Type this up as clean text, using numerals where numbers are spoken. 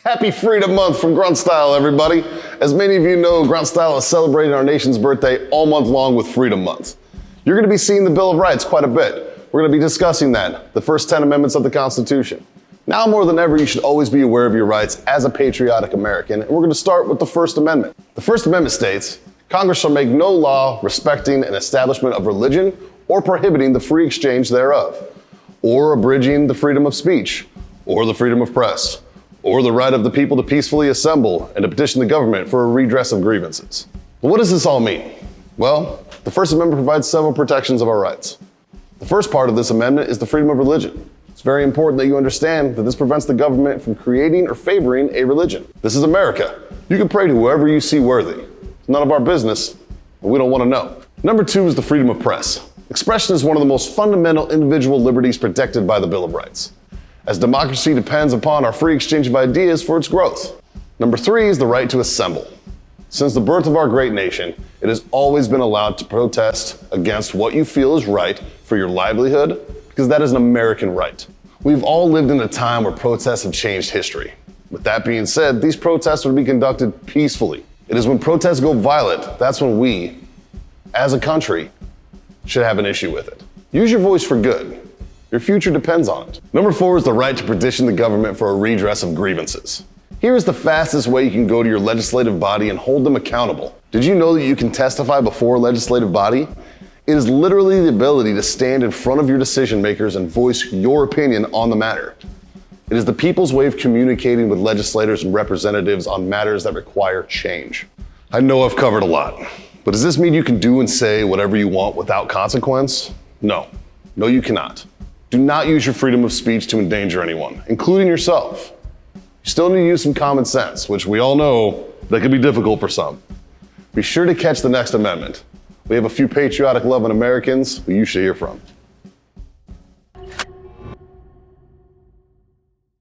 Happy Freedom Month from Grunt Style, everybody. As many of you know, Grunt Style is celebrating our nation's birthday all month long with Freedom Month. You're going to be seeing the Bill of Rights quite a bit. We're going to be discussing that, the first 10 amendments of the Constitution. Now more than ever, you should always be aware of your rights as a patriotic American, and we're going to start with the First Amendment. The First Amendment states, Congress shall make no law respecting an establishment of religion or prohibiting the free exchange thereof, or abridging the freedom of speech, or the freedom of press, or the right of the people to peacefully assemble and to petition the government for a redress of grievances. Well, what does this all mean? Well, the First Amendment provides several protections of our rights. The first part of this amendment is the freedom of religion. It's very important that you understand that this prevents the government from creating or favoring a religion. This is America. You can pray to whoever you see worthy. It's none of our business, and we don't want to know. Number two is the freedom of press. Expression is one of the most fundamental individual liberties protected by the Bill of Rights, as democracy depends upon our free exchange of ideas for its growth. Number three is the right to assemble. Since the birth of our great nation, it has always been allowed to protest against what you feel is right for your livelihood, because that is an American right. We've all lived in a time where protests have changed history. With that being said, these protests are to be conducted peacefully. It is when protests go violent, that's when we, as a country, should have an issue with it. Use your voice for good. Your future depends on it. Number four is the right to petition the government for a redress of grievances. Here is the fastest way you can go to your legislative body and hold them accountable. Did you know that you can testify before a legislative body? It is literally the ability to stand in front of your decision makers and voice your opinion on the matter. It is the people's way of communicating with legislators and representatives on matters that require change. I know I've covered a lot, but does this mean you can do and say whatever you want without consequence? No. No, you cannot. Do not use your freedom of speech to endanger anyone, including yourself. You still need to use some common sense, which we all know that can be difficult for some. Be sure to catch the next amendment. We have a few patriotic, loving Americans who you should hear from.